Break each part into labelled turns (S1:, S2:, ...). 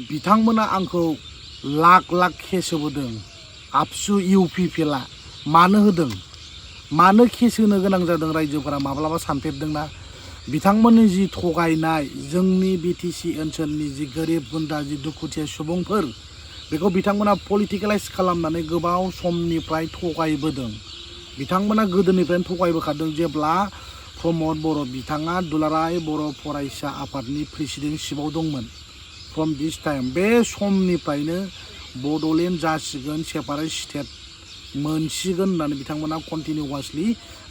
S1: बिथांमोना आंखौ लाख लाख केस होबोदों। आबसु इउपिपिएलआ मानो होदों, मानो केस होनो गोनां जादों रायजोफोरा माब्लाबा सानफेरदोंना? बिथांमोननि जि थगायनाय जोंनि बिटिसि ओनसोलनि जि गोरिब गुन्द्रा जि दुखुथिया सुबुंफोर बेखौ बिथांमोना पलिटिकेलाइज खालामनानै गोबाव समनिफ्राय थगायबोदों। बिथांमोना गोदोनिफ्रायनो थगायबोखादों। जेब्ला प्रमद बर' बिथाङा दुलाराय बर' फरायसा आफादनि प्रेसिडेन्टशिपआव दंमोन, फ्रम दिस टाइम बे समनिफ्रायनो बड'लेण्ड जासिगोन, सेपारेट स्टेट मोनसिगोन होननानै बिथांमोना कन्टिनिउवासलि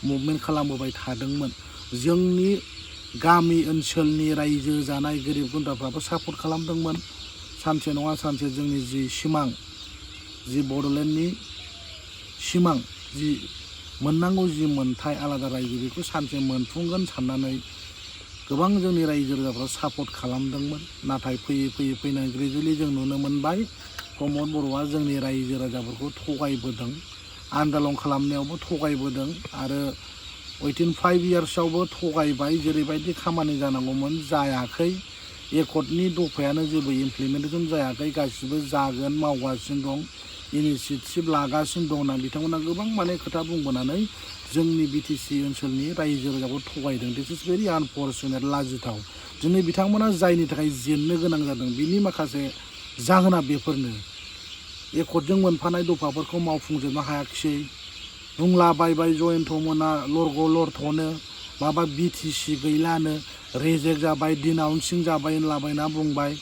S1: मुभमेन्ट खालामबोबाय थादोंमोन। जोंनि गामि ओनसोलनि रायजो जानाय गोरिब गुन्द्राफ्राबो सापर्ट खालामदोंमोन। सानसे नङा सानसे जोंनि जि सिमां, जि बड'लेण्डनि सिमां, जि मोननांगौ जि मोनथाय आलादा रायजो बेखौ सानसे मोनफुंगोन साननानै गोबां जोंनि रायजो राजाफ्रा सापर्ट खालामदोंमोन। नाथाय फैयै फैयै फैनानै ग्रेजुवेलि जों नुनो मोनबाय प्रमद बर'आ जोंनि रायजो राजाफोरखौ थगायबोदों, आन्दालन खालामनायावबो थगायबोदों आरो उइथिन 5 इयार्सआवबो थगायबाय। जेरैबायदि खामानि जानांगौमोन जायाखै, एकर्डनि दफायानो जेबो इमप्लिमेन्टेसन जायाखै, गासिबो जागोन मावगासिनो दं, इनिसियेटिभ लागासिनो दं होनना बिथांमोना गोबां खोथा बुंबोनानै जोंनि बिटिसि ओनसोलनि रायजो राजाखौ थगायदों। दिस इज भेरि आनफर्चुनेट, लाजिथाव। दिनै बिथांमोना जायनि थाखाय जेननो गोनां जादों बिनि माखासे जाहोना बेफोरनो। एकर्डजों मोनफानाय दफाफोरखौ मावफुंजोबनो हायाखिसै, बुंलाबायबाय जयन्त मोना लरग' लरथ'नो माबा बिटिसि गैलानो, रेजेक्ट जाबाय, डिनाउन्सिं जाबाय होनलाबायना बुंबाय।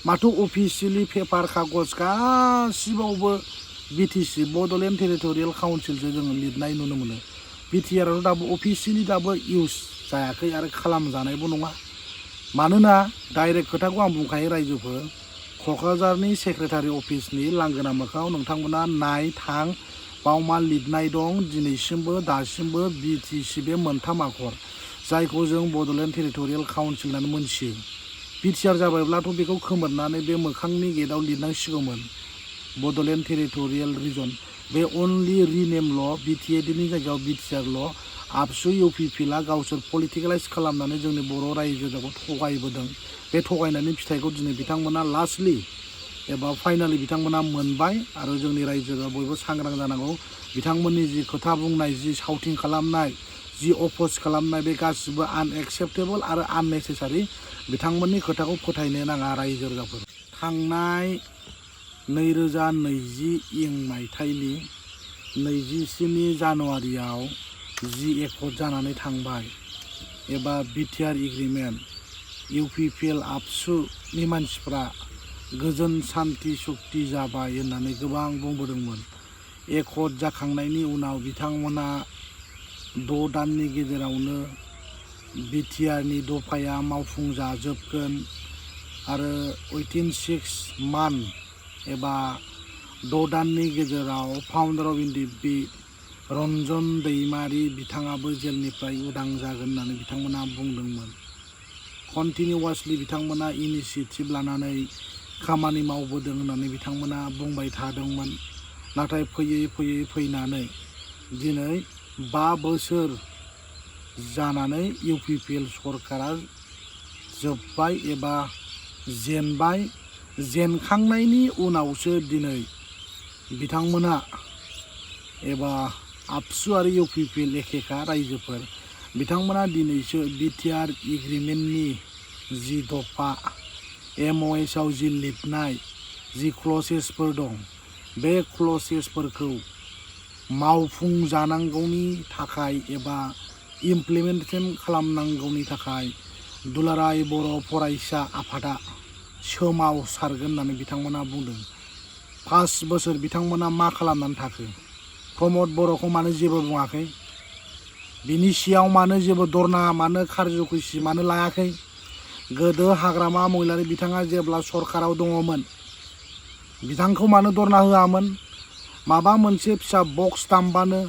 S1: माथो अफिसियेलि पेपार कागज गासिबावबो बिटिसि बड'लेण्ड टेरिटरियेल काउन्सिलसो जोङो लिरनाय नुनो मोनो। बिटिआरआव दाबो अफिसियेलि दाबो इउज जायाखै आरो खालामजानायबो नङा। मानोना डाइरेक्ट खोथाखौ आं बुंखायो रायजोफोर, क'क्राझारनि सेक्रेटारि अफिसनि लांगोना मोखाङाव नोंथांमोना नाय थां, बाव मा लिरनाय दं दिनैसिमबो दासिमबो बिटिसि बे मोनथाम आखर जायखौ जों बड'लेण्ड टेरिटरियेल काउन्सिल होननानै मोनथियो। बिटिआर जाबायब्लाथ' बेखौ खोमोरनानै बे मोखांनि गेटआव लिरनांसिगौमोन बड'लेण्ड टेरिटरियेल रिजन। बे अनलि रिनेमल', बिटिएडिनि जायगायाव बिटिआरल'। आबसु इउपिपिएलआ गावसोर पलिटिकेलाइज खालामनानै जोंनि बर' रायजो राजाखौ थगायबोदों। बे थगायनायनि फिथाइखौ दिनै बिथांमोना लास्टलि एबा फाइनालि बिथांमोना मोनबाय आरो जोंनि रायजोआ बयबो सांग्रां जानांगौ। बिथांमोननि जि खोथा बुंनाय, जि साउटिं खालामनाय, जि अप'ज खालामनाय बे गासिबो आनएक्सेप्टेबल आरो आननेसेसारि। बिथांमोननि खोथाखौ फोथायनो नाङा रायजो राजाफोर। थांनाय 2020 मायथाइनि 27 जानुवारियाव जि एकर्ड जानानै थांबाय एबा बिटिआर एग्रिमेन्ट, इउपिपिएल आबसुनि मानसिफ्रा गोजोन सान्थि सुक्ति जाबाय होननानै गोबां बुंबोदोंमोन। एकर्ड जाखांनायनि उनाव बिथांमोना 6 दाननि गेजेरावनो बिटिआरनि दफाया मावफुंजाजोबगोन आरो उइथिन 6 मान्थ एबा 6 दाननि गेजेराव फाउन्डार अफ इउपिपि रन्जन दैमारि बिथाङाबो जेलनिफ्राय उदां जागोन होननानै बिथांमोना बुंदोंमोन। कन्टिनिउवासलि बिथांमोना इनिसियेटिभ लानानै खामानि मावबोदों होननानै बिथांमोना बुंबाय थादोंमोन। नाथाय फैयै फैयै फैनानै दिनै 5 बोसोर जानानै इउपिपिएल सरकारा जोब्बाय एबा जेनबाय। जेनखांनायनि उनावसो दिनै बिथांमोना एबा आबसु आरो इउपिपिएल एखेखा रायजोफोर, बिथांमोना दिनैसो बिटिआर एग्रिमेन्टनि जि दफा एमअएसआव जि लिरनाय जि क्लसेसफोर दं, बे क्लसेसफोरखौ मावफुंजानांगौनि थाखाय एबा इमप्लिमेन्टेसन खालामनांगौनि थाखाय दुलाराय बर' फरायसा आफादा सोमावसारगोन होननानै बिथांमोना बुंदों। 5 बोसोर बिथांमोना मा खालामनानै थाखो? प्रमद बर'खौ मानो जेबो बुङाखै? बिनि सियाव मानो जेबो धरना, मानो खारज'खुसि मानो लायाखै? गोदो हाग्रामा महिलारि बिथाङा जेब्ला सरकाराव दङमोन बिथांखौ मानो धरना होआमोन? माबा मोनसे फिसा बक्स दामबानो,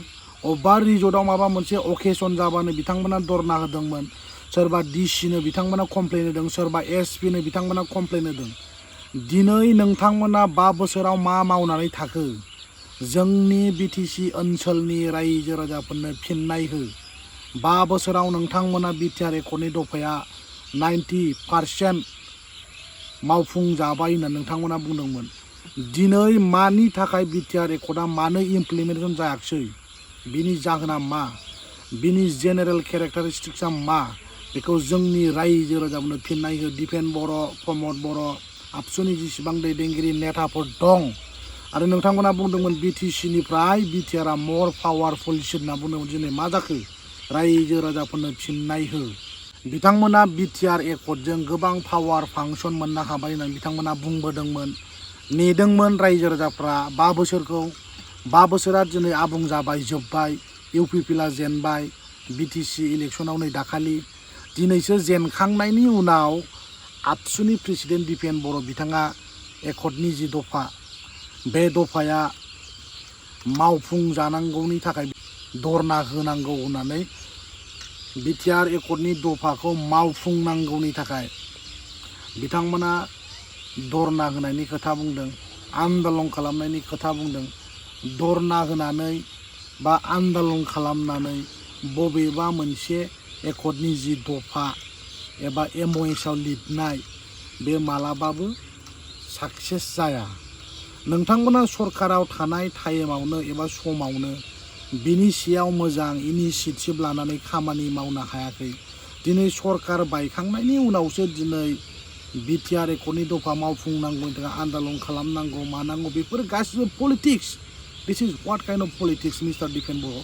S1: अबेबा रिजर्टआव माबा मोनसे अकेसन जाबानो बिथांमोना धरना होदोंमोन। सोरबा डिसिनो बिथांमोना कमप्लेन होदों, सोरबा एसपिनो बिथांमोना कमप्लेन होदों। दिनै नोंथांमोना 5 बोसोराव मा मावनानै थाखो? जोंनि बिटिसि ओनसोलनि रायजो राजाफोरनो फिननाय हो। 5 बोसोराव नोंथांमोना बिटिआर एकर्डनि दफाया 90% मावफुंजाबाय होनना नोंथांमोना बुंदोंमोन। दिनै मानि थाखाय बिटिआर एकर्डआ मानो इमप्लिमेन्टेसन जायाखिसै, बिनि जाहोना मा, बिनि जेनेरेल केरेक्टारिस्टिक्सआ मा, बेखौ जोंनि रायजो राजाफोरनो फिननाय हो। दिपेन बर', प्रमद बर', आबसुनि जेसेबां दैदेनगिरि नेताफोर दं आरो नोंथांमोना बुंदोंमोन बिटिसिनिफ्राय बिटिआरआ मर पावारफुलसिन होनना बुंदोंमोन। दिनै मा जाखो? रायजो राजाफोरनो फिननाय हो। बिथांमोना बिटिआर एकर्डजों गोबां पावार फांसन मोननो हाबाय होननानै बिथांमोना बुंबोदोंमोन, नेदोंमोन रायजो राजाफ्रा 5 बोसोरखौ। 5 बोसोरा दिनै आबुं जाबाय, जोब्बाय। इउपिपिएलआ जेनबाय बिटिसि इलेक्सनाव नै दाखालि। दिनैसो जेनखांनायनि उनाव आबसुनि प्रेसिडेन्ट दिपेन बर' बिथाङा एकर्डनि जि दफा, बे दफाया मावफुंजानांगौनि थाखाय धरना होनांगौ होननानै बिटिआर एकर्डनि दफाखौ मावफुंनांगौनि थाखाय बिथांमोना धरना होनायनि खोथा बुंदों, आन्दलन खालामनायनि खोथा बुंदों। धरना होनानै बा आन्दलन खालामनानै बबेबा मोनसे एकर्डनि जि दफा एबा एमअएसआव लिरनाय बे मालाबाबो साक्सेस जाया। नोंथांमोना सरकाराव थानाय टाइमावनो एबा समावनो बिनि सायाव मोजां इनिसियेटिभ लानानै खामानि मावनो हायाखै। दिनै सरकार बायखांनायनि उनावसो दिनै बिटिआर एकर्डनि दफा मावफुंनांगौनि थाखाय आन्दलन खालामनांगौ मानांगौ, बेफोर गासिबो politics. This is what kind of politics mister Dipen Bodo'?